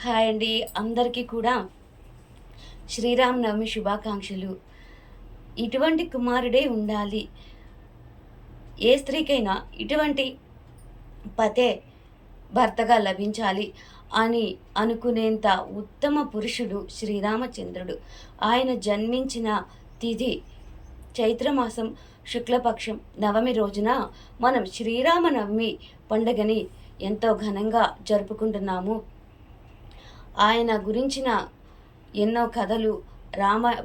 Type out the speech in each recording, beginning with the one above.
Hi అండి. అందరికీ కూడా శ్రీరామనవమి శుభాకాంక్షలు. ఇటువంటి కుమారుడే ఉండాలి. ఏ స్త్రీకైనా ఇటువంటి పతే భర్తగా లభించాలి అని అనుకునేంత ఉత్తమ పురుషుడు శ్రీరామచంద్రుడు. ఆయన జన్మించిన తిథి చైత్రమాసం శుక్లపక్షం నవమి రోజున మనం శ్రీరామనవమి పండుగని ఎంతో ఘనంగా జరుపుకుంటున్నాము. ఆయన గురించిన ఎన్నో కథలు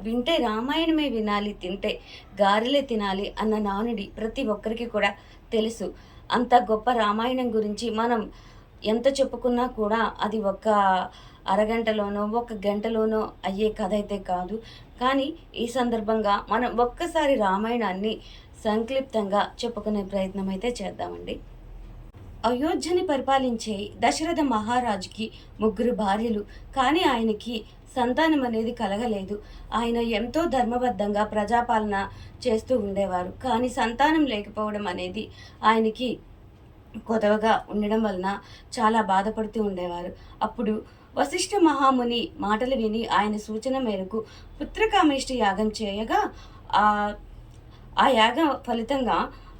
వింటే రామాయణమే వినాలి, తింటే గారెలే తినాలి అన్న నానుడి ప్రతి ఒక్కరికి కూడా తెలుసు. అంత గొప్ప రామాయణం గురించి మనం ఎంత చెప్పుకున్నా కూడా అది ఒక అరగంటలోనో ఒక గంటలోనో అయ్యే కథ అయితే కాదు. కానీ ఈ సందర్భంగా మనం ఒక్కసారి రామాయణాన్ని సంక్లిప్తంగా చెప్పుకునే ప్రయత్నం అయితే చేద్దామండి. అయోధ్యని పరిపాలించే దశరథ మహారాజుకి 3 భార్యలు. కానీ ఆయనకి సంతానం అనేది కలగలేదు. ఆయన ఎంతో ధర్మబద్ధంగా ప్రజాపాలన చేస్తూ ఉండేవారు. కానీ సంతానం లేకపోవడం అనేది ఆయనకి కొదవగా ఉండడం వలన చాలా బాధపడుతూ ఉండేవారు. అప్పుడు వశిష్ఠ మహాముని మాటలు విని ఆయన సూచన మేరకు పుత్రకామేష్టి యాగం చేయగా ఆ యాగం ఫలితంగా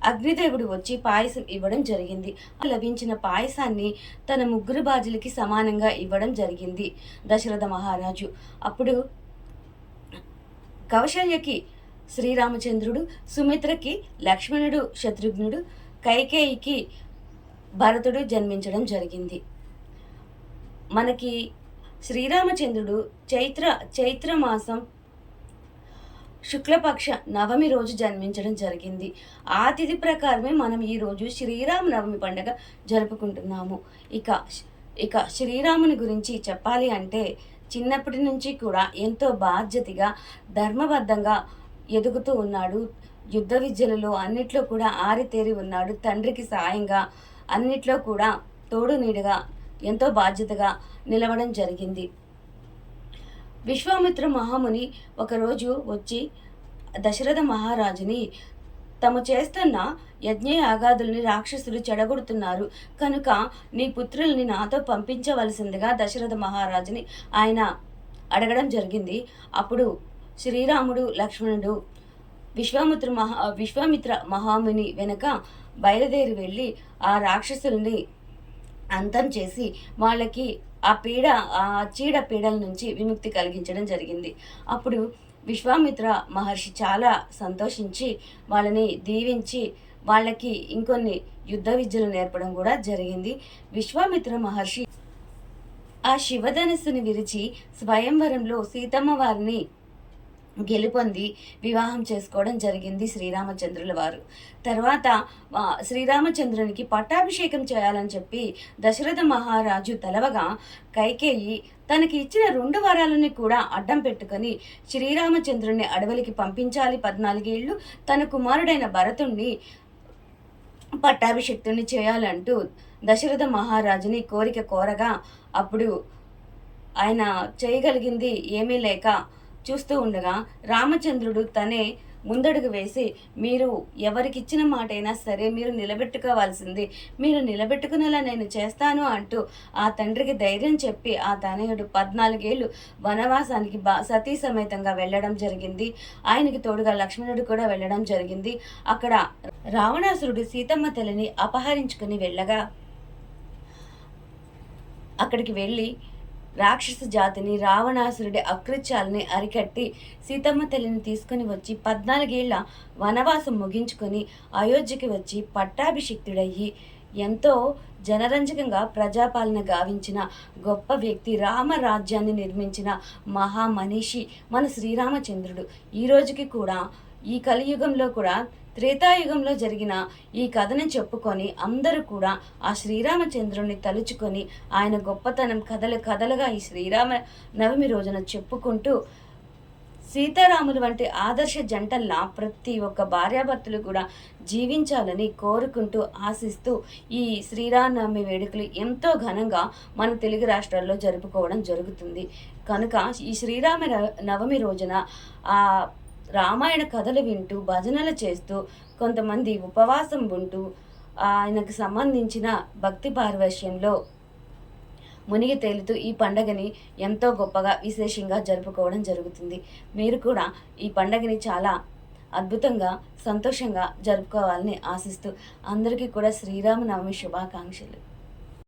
అగ్నిదేవుడు వచ్చి పాయసం ఇవ్వడం జరిగింది. లభించిన పాయసాన్ని తన 3 బాజులకి సమానంగా ఇవ్వడం జరిగింది దశరథ మహారాజు. అప్పుడు కౌశల్యకి శ్రీరామచంద్రుడు, సుమిత్రకి లక్ష్మణుడు శత్రుఘ్నుడు, కైకేయికి భరతుడు జన్మించడం జరిగింది. మనకి శ్రీరామచంద్రుడు చైత్రమాసం శుక్లపక్ష నవమి రోజు జన్మించడం జరిగింది. ఆ తిథి ప్రకారమే మనం ఈరోజు శ్రీరామనవమి పండుగ జరుపుకుంటున్నాము. ఇక శ్రీరాముని గురించి చెప్పాలి అంటే చిన్నప్పటి నుంచి కూడా ఎంతో బాధ్యతగా ధర్మబద్ధంగా ఎదుగుతూ ఉన్నాడు. యుద్ధ విద్యలలో అన్నిట్లో కూడా ఆరితేరి ఉన్నాడు. తండ్రికి సాయంగా అన్నిట్లో కూడా తోడు నీడగా ఎంతో బాధ్యతగా నిలవడం జరిగింది. విశ్వామిత్ర మహాముని ఒకరోజు వచ్చి దశరథ మహారాజుని తమ చేస్తున్న యజ్ఞయాగాదుల్ని రాక్షసులు చెడగొడుతున్నారు కనుక నీ పుత్రుల్ని నాతో పంపించవలసిందిగా దశరథ మహారాజుని ఆయన అడగడం జరిగింది. అప్పుడు శ్రీరాముడు లక్ష్మణుడు విశ్వామిత్ర మహాముని వెనుక బయలుదేరి వెళ్ళి ఆ రాక్షసుల్ని అంతం చేసి వాళ్ళకి ఆ చీడ పీడల నుంచి విముక్తి కలిగించడం జరిగింది. అప్పుడు విశ్వామిత్ర మహర్షి చాలా సంతోషించి వాళ్ళని దీవించి వాళ్ళకి ఇంకొన్ని యుద్ధ విద్యలు నేర్పడం కూడా జరిగింది. విశ్వామిత్ర మహర్షి ఆ శివధనుస్సుని విరిచి స్వయంవరంలో సీతమ్మ వారిని గెలుపొంది వివాహం చేసుకోవడం జరిగింది శ్రీరామచంద్రుల వారు. తర్వాత శ్రీరామచంద్రునికి పట్టాభిషేకం చేయాలని చెప్పి దశరథ మహారాజు తలవగా కైకేయి తనకి ఇచ్చిన 2 వరాలని కూడా అడ్డం పెట్టుకొని శ్రీరామచంద్రుని అడవులకి పంపించాలి, 14 ఏళ్ళు తన కుమారుడైన భరతుణ్ణి పట్టాభిషిక్తుని చేయాలంటూ దశరథ మహారాజుని కోరగా అప్పుడు ఆయన చేయగలిగింది ఏమీ లేక చూస్తూ ఉండగా రామచంద్రుడు తనే ముందడుగు వేసి మీరు ఎవరికిచ్చిన మాట అయినా సరే మీరు నిలబెట్టుకోవాల్సింది, మీరు నిలబెట్టుకునేలా నేను చేస్తాను అంటూ ఆ తండ్రికి ధైర్యం చెప్పి ఆ తనయుడు 14 ఏళ్ళు వనవాసానికి సతీ సమేతంగా వెళ్ళడం జరిగింది. ఆయనకి తోడుగా లక్ష్మణుడు కూడా వెళ్ళడం జరిగింది. అక్కడ రావణాసురుడు సీతమ్మ తల్లిని అపహరించుకుని వెళ్ళగా అక్కడికి వెళ్ళి రాక్షస జాతిని రావణాసురుడి అకృత్యాలని అరికట్టి సీతమ్మ తల్లిని తీసుకుని వచ్చి 14 ఏళ్ల వనవాసం ముగించుకొని అయోధ్యకి వచ్చి పట్టాభిషిక్తుడయ్యి ఎంతో జనరంజకంగా ప్రజాపాలన గావించిన గొప్ప వ్యక్తి, రామరాజ్యాన్ని నిర్మించిన మహామనీషి మన శ్రీరామచంద్రుడు. ఈ రోజుకి కూడా ఈ కలియుగంలో కూడా త్రేతాయుగంలో జరిగిన ఈ కథని చెప్పుకొని అందరూ కూడా ఆ శ్రీరామచంద్రుని తలుచుకొని ఆయన గొప్పతనం కథలుగా ఈ శ్రీరామ నవమి రోజున చెప్పుకుంటూ సీతారాములు వంటి ఆదర్శ జంటల్లా ప్రతి ఒక్క భార్యాభర్తలు కూడా జీవించాలని కోరుకుంటూ ఆశిస్తూ ఈ శ్రీరామనవమి వేడుకలు ఎంతో ఘనంగా మన తెలుగు రాష్ట్రాల్లో జరుపుకోవడం జరుగుతుంది. కనుక ఈ శ్రీరామ నవమి రోజున ఆ రామాయణ కథలు వింటూ భజనలు చేస్తూ కొంతమంది ఉపవాసం ఉంటూ ఆయనకు సంబంధించిన భక్తి పారవశ్యంలో మునిగి తేలుతూ ఈ పండగని ఎంతో గొప్పగా విశేషంగా జరుపుకోవడం జరుగుతుంది. మీరు కూడా ఈ పండగని చాలా అద్భుతంగా సంతోషంగా జరుపుకోవాలని ఆశిస్తూ అందరికీ కూడా శ్రీరామనవమి శుభాకాంక్షలు.